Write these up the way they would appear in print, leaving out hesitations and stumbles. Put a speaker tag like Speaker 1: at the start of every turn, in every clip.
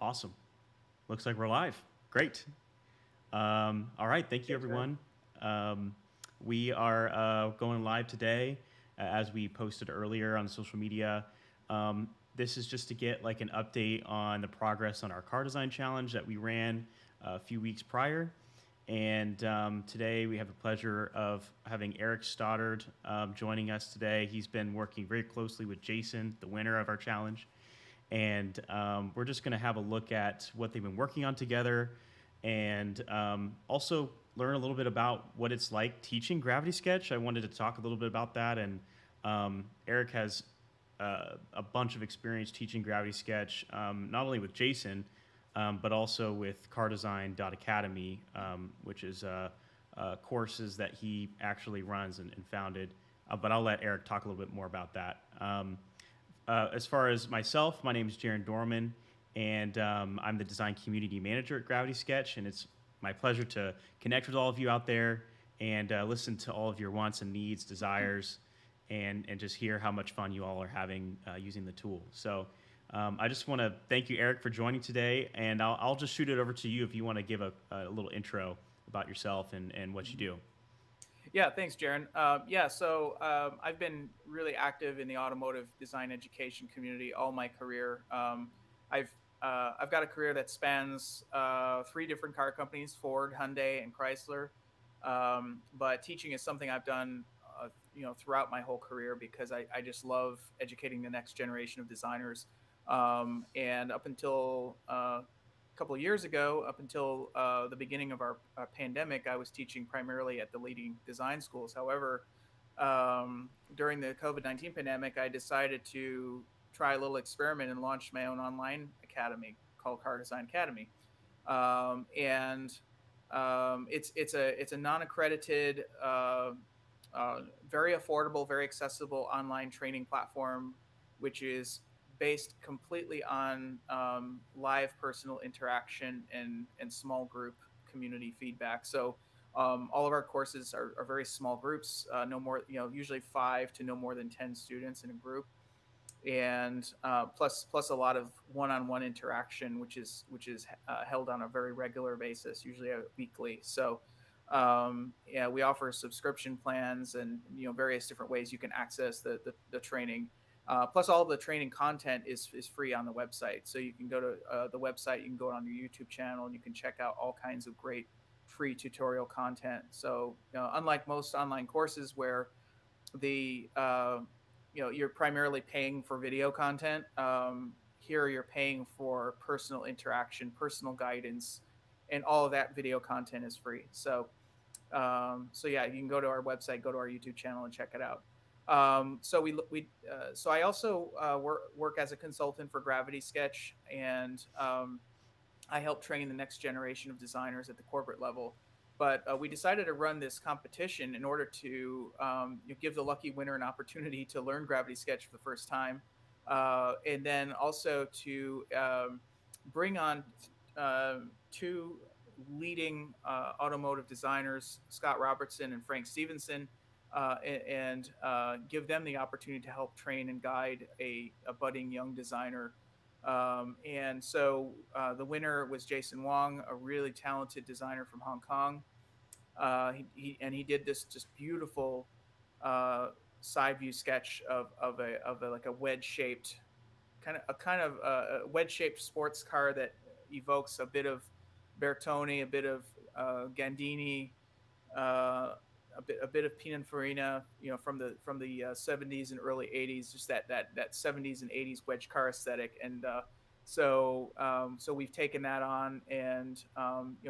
Speaker 1: Awesome. Looks like we're live. Great. All right. Thank you,
Speaker 2: Yes, sir.
Speaker 1: everyone. Um, we are going live today, as we posted earlier on social media. This is just to get like an update on the progress on our car design challenge that we ran a few weeks prior. And today we have the pleasure of having Eric Stoddard joining us today. He's been working very closely with Jason, the winner of our challenge, and we're just going to have a look at what they've been working on together, and also learn a little bit about what it's like teaching Gravity Sketch. I wanted to talk a little bit about that, and Eric has a bunch of experience teaching Gravity Sketch, not only with Jason, but also with CarDesign.Academy, which is courses that he actually runs and founded. But I'll let Eric talk a little bit more about that. As far as myself, my name is Jaren Dorman, and I'm the design community manager at Gravity Sketch. And it's my pleasure to connect with all of you out there and listen to all of your wants and needs, desires, and just hear how much fun you all are having using the tool. So I just want to thank you, Eric, for joining today. And I'll just shoot it over to you if you want to give a little intro about yourself and what you do.
Speaker 2: Yeah, thanks, Jaren. I've been really active in the automotive design education community all my career. I've got a career that spans three different car companies: Ford, Hyundai, and Chrysler. But teaching is something I've done, throughout my whole career because I just love educating the next generation of designers. And up until couple of years ago, up until the beginning of our pandemic, I was teaching primarily at the leading design schools. However, during the COVID-19 pandemic, I decided to try a little experiment and launch my own online academy called CarDesign.Academy. And it's a non-accredited, very affordable, very accessible online training platform, which is based completely on live personal interaction and small group community feedback. So all of our courses are very small groups, no more, usually 5 to no more than 10 students in a group, and plus a lot of one-on-one interaction, which is held on a very regular basis, usually a weekly. So yeah, we offer subscription plans and various different ways you can access the training. Plus, all of the training content is free on the website. So you can go to the website, you can go on your YouTube channel, and you can check out all kinds of great free tutorial content. So, unlike most online courses where the you're primarily paying for video content, here you're paying for personal interaction, personal guidance, and all of that video content is free. So yeah, you can go to our website, go to our YouTube channel, and check it out. So I also work as a consultant for Gravity Sketch, and I help train the next generation of designers at the corporate level. But we decided to run this competition in order to give the lucky winner an opportunity to learn Gravity Sketch for the first time, and then also to bring on two leading automotive designers, Scott Robertson and Frank Stevenson, and give them the opportunity to help train and guide a budding young designer. And so the winner was Jason Wong, a really talented designer from Hong Kong. He did this just beautiful side view sketch of a like a wedge shaped a wedge shaped sports car that evokes a bit of Bertoni, a bit of Gandini, uh, a bit of Pininfarina, from the 70s and early 80s, just that 70s and 80s wedge car aesthetic. And so we've taken that on, and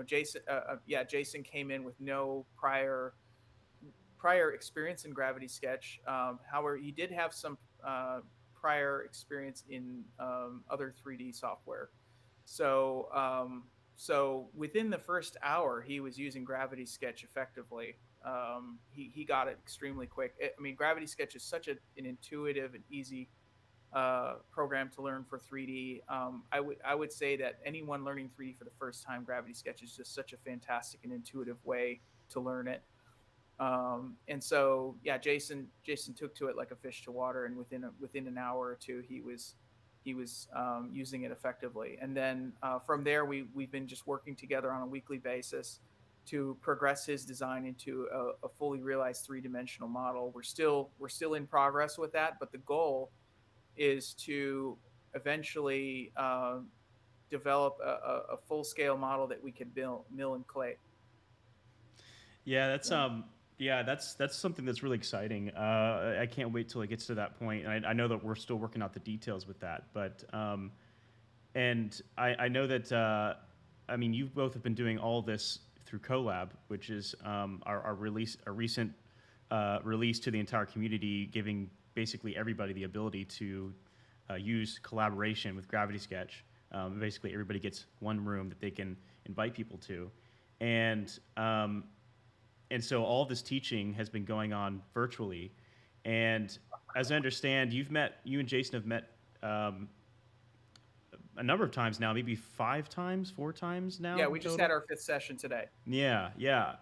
Speaker 2: Jason came in with no prior experience in Gravity Sketch. However, he did have some prior experience in other 3D software. So within the first hour, he was using Gravity Sketch effectively. He got it extremely quick. I mean, Gravity Sketch is such an intuitive and easy program to learn for 3D. I would say that anyone learning 3D for the first time, Gravity Sketch is just such a fantastic and intuitive way to learn it. And so yeah, Jason took to it like a fish to water, and within an hour or two, he was using it effectively. And then from there, we've been just working together on a weekly basis to progress his design into a fully realized three-dimensional model. We're still in progress with that, but the goal is to eventually develop a full-scale model that we could mill in clay.
Speaker 1: Yeah, that's
Speaker 2: So,
Speaker 1: that's something that's really exciting. I can't wait till it gets to that point. And I know that we're still working out the details with that, but and I know that I mean you both have been doing all this through Colab, which is our recent release to the entire community, giving basically everybody the ability to use collaboration with Gravity Sketch. Basically, everybody gets one room that they can invite people to, and and so all this teaching has been going on virtually. And as I understand, you and Jason have met a number of times now, maybe 5 times, 4 times now
Speaker 2: yeah,
Speaker 1: in
Speaker 2: we just had
Speaker 1: total.
Speaker 2: our fifth session today.
Speaker 1: Yeah, yeah.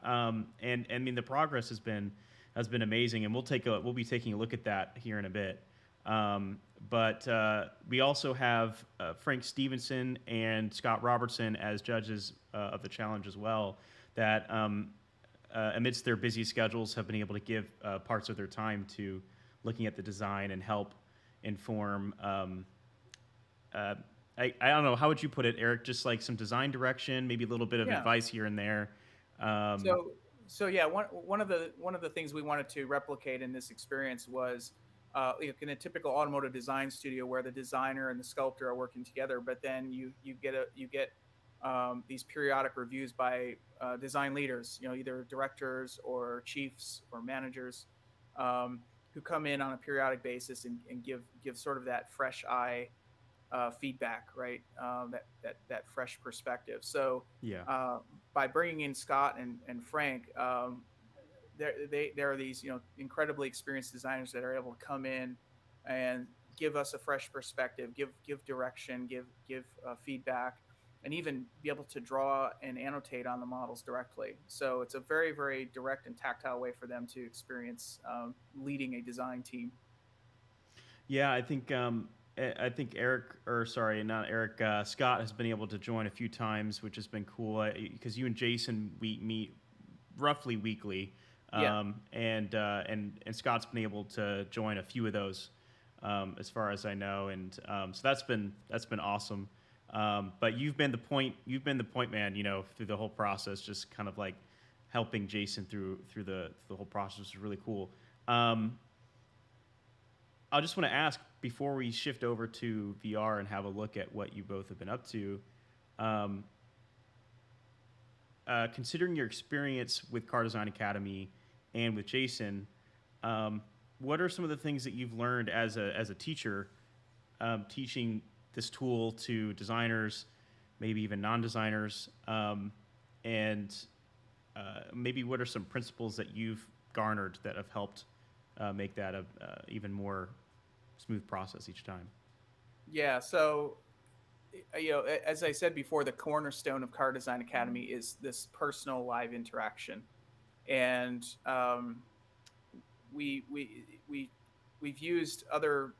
Speaker 1: And I mean the progress has been amazing, and we'll be taking a look at that here in a bit. But we also have Frank Stevenson and Scott Robertson as judges of the challenge as well. That amidst their busy schedules, have been able to give parts of their time to looking at the design and help inform. Uh, I don't know, how would you put it, Eric? Just like some design direction, maybe a little bit of
Speaker 2: Yeah.
Speaker 1: advice here and there. Um,
Speaker 2: So yeah, one of the things we wanted to replicate in this experience was in a typical automotive design studio where the designer and the sculptor are working together, but then you get these periodic reviews by design leaders, either directors or chiefs or managers, who come in on a periodic basis and give sort of that fresh eye feedback, right? That fresh perspective. So
Speaker 1: yeah.
Speaker 2: uh, by bringing in Scott and Frank, there are these incredibly experienced designers that are able to come in and give us a fresh perspective, give direction, give feedback, and even be able to draw and annotate on the models directly. So it's a very very direct and tactile way for them to experience leading a design team.
Speaker 1: Yeah, I think Eric, or sorry, not Eric, Scott has been able to join a few times, which has been cool because you and Jason we meet roughly weekly,
Speaker 2: Yeah.
Speaker 1: and Scott's been able to join a few of those, as far as I know, and so that's been awesome. But you've been the point man, through the whole process, just kind of like helping Jason through the whole process is really cool. Um, I just want to ask before we shift over to VR and have a look at what you both have been up to. Um, Considering your experience with Car Design Academy and with Jason, what are some of the things that you've learned as a teacher, teaching this tool to designers, maybe even non-designers, and maybe what are some principles that you've garnered that have helped make that a even more smooth process each time?
Speaker 2: Yeah. So as I said before, the cornerstone of Car Design Academy is this personal live interaction, and we we we we've used other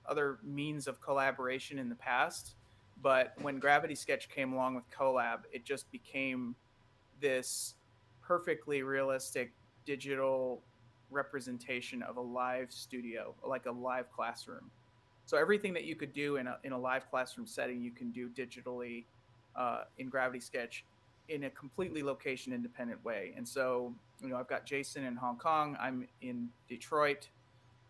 Speaker 2: means of collaboration in the past, but when Gravity Sketch came along with Colab, it just became this perfectly realistic digital representation of a live studio, like a live classroom. So everything that you could do in a live classroom setting, you can do digitally in Gravity Sketch in a completely location independent way. And so, I've got Jason in Hong Kong. I'm in Detroit.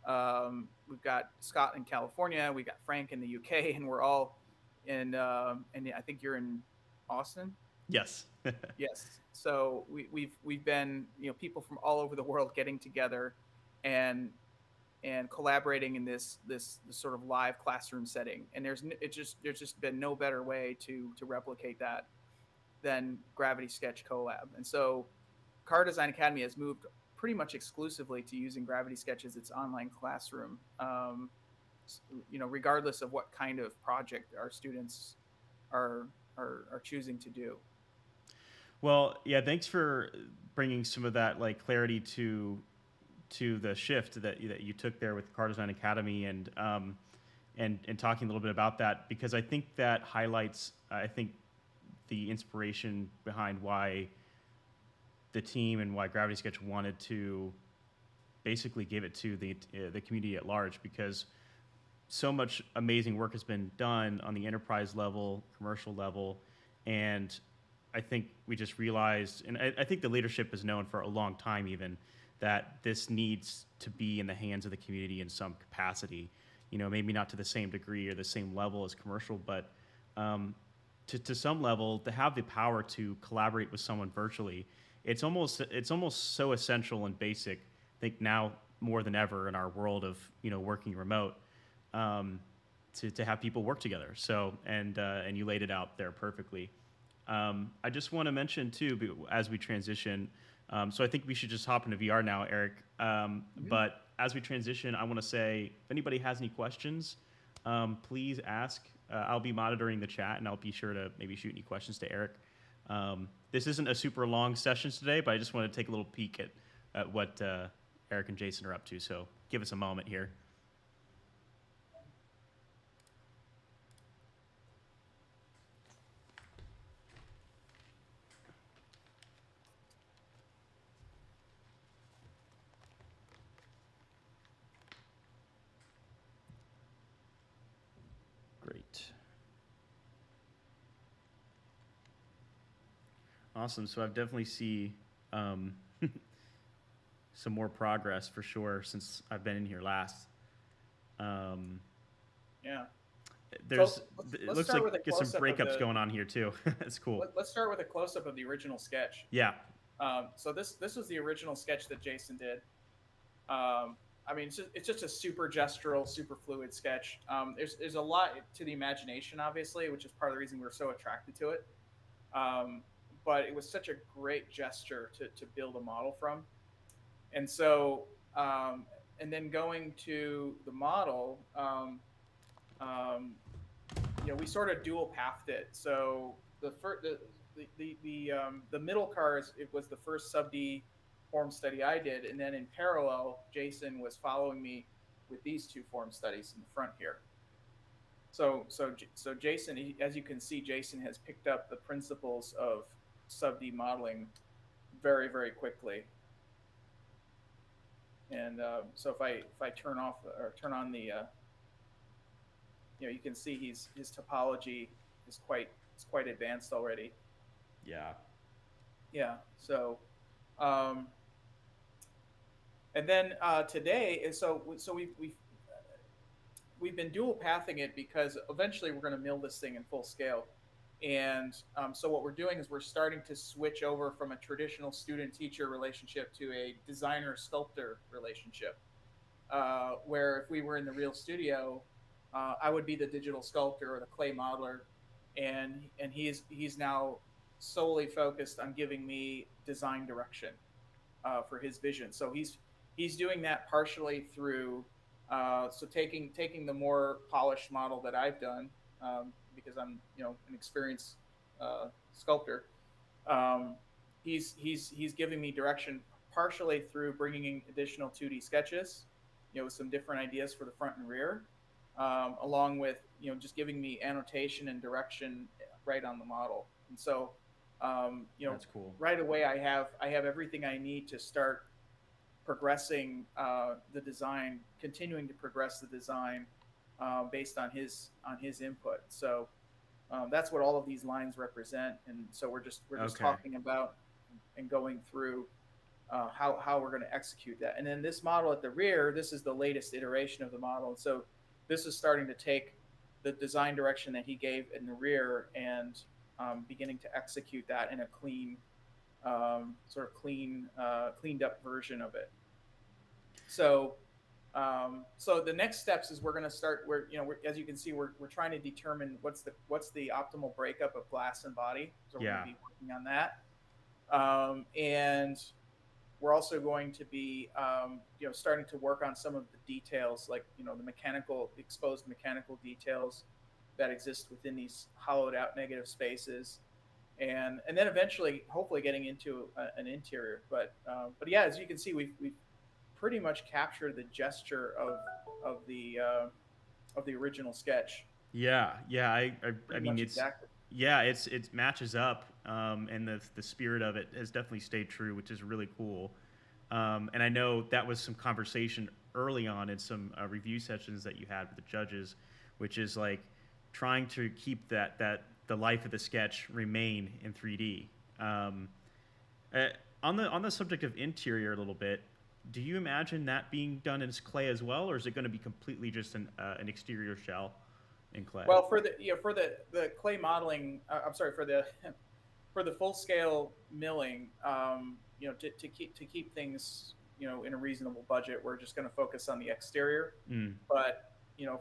Speaker 2: We've got Scott in California. We got Frank in the UK, and we're all and I think you're in Austin.
Speaker 1: Yes.
Speaker 2: Yes. So we've been people from all over the world getting together and collaborating in this sort of live classroom setting. And there's just been no better way to replicate that than Gravity Sketch Collab. And so Car Design Academy has moved pretty much exclusively to using Gravity Sketch as its online classroom. Regardless of what kind of project our students are are choosing to do.
Speaker 1: Well, yeah. Thanks for bringing some of that like clarity to the shift that you took there with Car Design Academy, and talking a little bit about that, because I think that highlights, I think, the inspiration behind why the team and why Gravity Sketch wanted to basically give it to the community at large, because so much amazing work has been done on the enterprise level, commercial level, and I think we just realized, and I think the leadership has known for a long time even, that this needs to be in the hands of the community in some capacity. Maybe not to the same degree or the same level as commercial, but to some level, to have the power to collaborate with someone virtually, it's almost so essential and basic. I think now more than ever in our world of working remote, to have people work together. So and you laid it out there perfectly. I just want to mention too, as we transition. So I think we should just hop into VR now, Eric. But as we transition, I want to say, if anybody has any questions, please ask. I'll be monitoring the chat, and I'll be sure to maybe shoot any questions to Eric. This isn't a super long session today, but I just want to take a little peek at what Eric and Jason are up to. So give us a moment here. Great. Awesome. So I've definitely see some more progress for sure since I've been in here last.
Speaker 2: Yeah.
Speaker 1: There's
Speaker 2: So
Speaker 1: it
Speaker 2: let's
Speaker 1: looks
Speaker 2: start
Speaker 1: like
Speaker 2: with a
Speaker 1: get some
Speaker 2: close-up of
Speaker 1: breakups
Speaker 2: the.
Speaker 1: going on here too. That's cool.
Speaker 2: Let's start with a close-up of the original sketch.
Speaker 1: Yeah.
Speaker 2: So this was the original sketch that Jason did. I mean, it's just a super gestural, super fluid sketch. There's a lot to the imagination, obviously, which is part of the reason we're so attracted to it. But it was such a great gesture to build a model from. And so, and then going to the model, um, we sort of dual pathed it. So the middle cars, it was the first sub D form study I did, and then in parallel, Jason was following me with these two form studies in the front here. So Jason, as you can see, Jason has picked up the principles of sub D modeling very, very quickly. And so if I turn off or turn on the, you can see his topology is quite advanced already.
Speaker 1: Yeah.
Speaker 2: Yeah. So, and then today, so we've been dual pathing it because eventually we're going to mill this thing in full scale. And so what we're doing is we're starting to switch over from a traditional student-teacher relationship to a designer-sculptor relationship, where if we were in the real studio, I would be the digital sculptor or the clay modeler, and he's now solely focused on giving me design direction for his vision. So he's doing that partially through so taking the more polished model that I've done, because I'm an experienced sculptor. He's giving me direction partially through bringing in additional 2D sketches, with some different ideas for the front and rear, along with just giving me annotation and direction right on the model. And so
Speaker 1: That's cool.
Speaker 2: right away I have everything I need to start progressing the design, continuing to progress the design based on his input. So that's what all of these lines represent. And so we're just
Speaker 1: Okay.
Speaker 2: talking about and going through how we're going to execute that. And then this model at the rear, this is the latest iteration of the model. And so this is starting to take the design direction that he gave in the rear and beginning to execute that in a clean, cleaned up version of it. So, so the next steps is we're going to start where, as you can see, we're trying to determine what's the optimal breakup of glass and body. So we're going to be working on that. And we're also going to be, starting to work on some of the details, like, the exposed mechanical details that exist within these hollowed out negative spaces. And then eventually, hopefully getting into an interior. But yeah, as you can see, we've pretty much captured the gesture of of the original sketch.
Speaker 1: Yeah, yeah. I
Speaker 2: Pretty
Speaker 1: mean,
Speaker 2: much
Speaker 1: it's
Speaker 2: exactly.
Speaker 1: yeah, it matches up, and the spirit of it has definitely stayed true, which is really cool. And I know that was some conversation early on in some review sessions that you had with the judges, which is like trying to keep that the life of the sketch remain in 3D. Uh, on the subject of interior a little bit, do you imagine that being done in clay as well, or is it going to be completely just an exterior shell in clay?
Speaker 2: Well, for the clay modeling, I'm sorry, for the for the full scale milling, to keep things in a reasonable budget, we're just going to focus on the exterior.
Speaker 1: Mm,
Speaker 2: But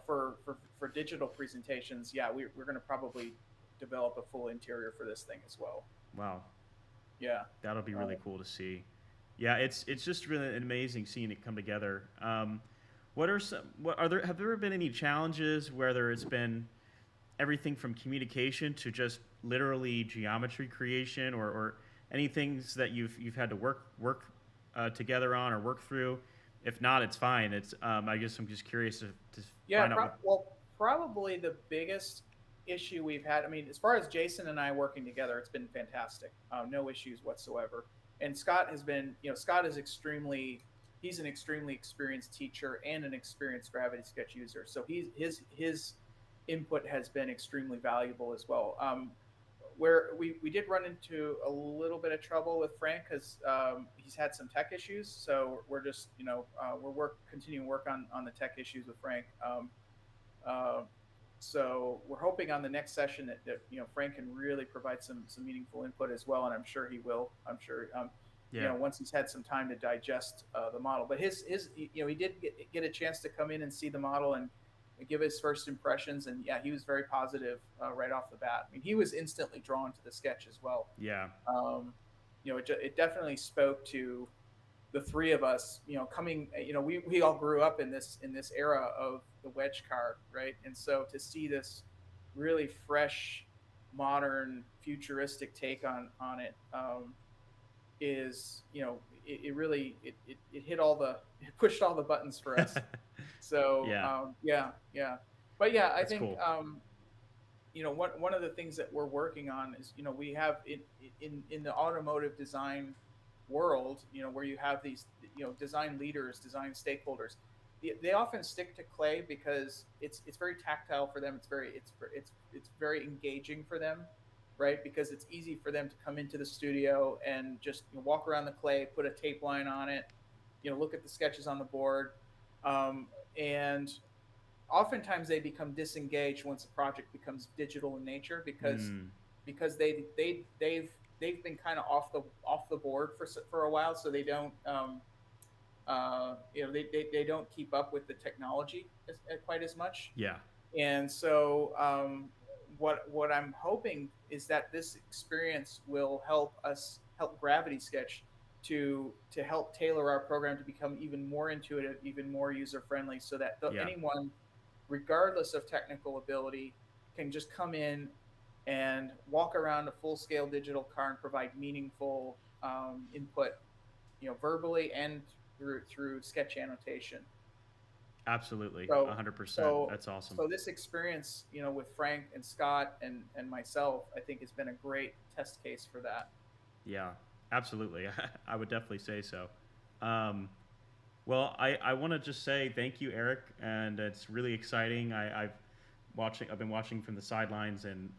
Speaker 2: for digital presentations, yeah, we're going to probably develop a full interior for this thing as well.
Speaker 1: wow,
Speaker 2: Yeah.
Speaker 1: that'll be
Speaker 2: Uh,
Speaker 1: really cool to see. Yeah, it's just really amazing seeing it come together. What are some? What are there? Have there been any challenges, whether it's been everything from communication to just literally geometry creation, or any things that you've had to work together on or work through? If not, it's fine. It's I guess I'm just curious to
Speaker 2: Yeah,
Speaker 1: find out what.
Speaker 2: well, probably the biggest issue we've had. I mean, as far as Jason and I working together, it's been fantastic. No issues whatsoever. And Scott has been, Scott is he's an extremely experienced teacher and an experienced Gravity Sketch user. So his input has been extremely valuable as well. Where we did run into a little bit of trouble with Frank because he's had some tech issues. So we're just we're continuing work on the tech issues with Frank. Uh, so we're hoping on the next session that Frank can really provide some meaningful input as well, and I'm sure he will. I'm sure
Speaker 1: Yeah,
Speaker 2: once he's had some time to digest the model. But his he did get a chance to come in and see the model and give his first impressions, and yeah, he was very positive right off the bat. I mean, he was instantly drawn to the sketch as well.
Speaker 1: yeah,
Speaker 2: It definitely spoke to the three of us, coming, we all grew up in this era of the wedge car, right? And so to see this really fresh, modern, futuristic take on it is, it really it hit it pushed all the buttons for us. So
Speaker 1: yeah.
Speaker 2: yeah, yeah, but yeah, I
Speaker 1: That's
Speaker 2: think
Speaker 1: cool.
Speaker 2: one of the things that we're working on is we have in the automotive design world, where you have these design leaders, design stakeholders, they often stick to clay because it's very tactile for them. It's very engaging for them, right? Because it's easy for them to come into the studio and just walk around the clay, put a tape line on it, look at the sketches on the board, and oftentimes they become disengaged once the project becomes digital in nature
Speaker 1: Mm,
Speaker 2: because they've been kind of off the board for a while, so they don't they don't keep up with the technology quite as much.
Speaker 1: yeah,
Speaker 2: And so what I'm hoping is that this experience will help Gravity Sketch to help tailor our program to become even more intuitive, even more user friendly, so that
Speaker 1: yeah.
Speaker 2: anyone, regardless of technical ability, can just come in and walk around a full scale digital car and provide meaningful input, verbally and through sketch annotation.
Speaker 1: Absolutely,
Speaker 2: So
Speaker 1: 100%.
Speaker 2: so
Speaker 1: That's awesome.
Speaker 2: so this experience, with Frank and Scott and myself, I think has been a great test case for that.
Speaker 1: Yeah, absolutely. I would definitely say so. Um, well, I want to just say thank you, Eric, and it's really exciting. I've been watching from the sidelines, and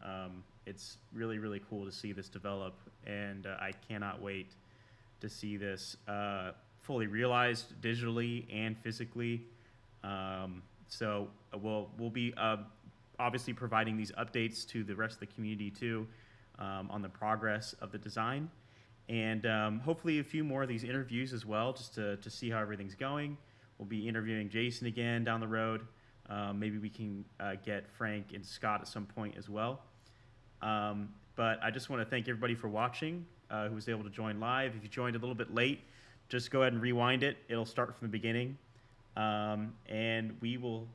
Speaker 1: it's really cool to see this develop, and I cannot wait to see this fully realized digitally and physically. So we'll be obviously providing these updates to the rest of the community too, on the progress of the design, and hopefully a few more of these interviews as well, just to see how everything's going. We'll be interviewing Jason again down the road. Maybe we can get Frank and Scott at some point as well. But I just want to thank everybody for watching, who was able to join live. If you joined a little bit late, just go ahead and rewind it. It'll start from the beginning, and we will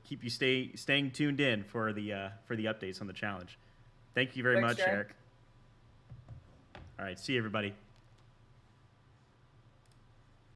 Speaker 1: keep you staying tuned in for the updates on the challenge. Thank you very
Speaker 2: Thanks,
Speaker 1: much,
Speaker 2: Jaren.
Speaker 1: Eric. All right, see you, everybody.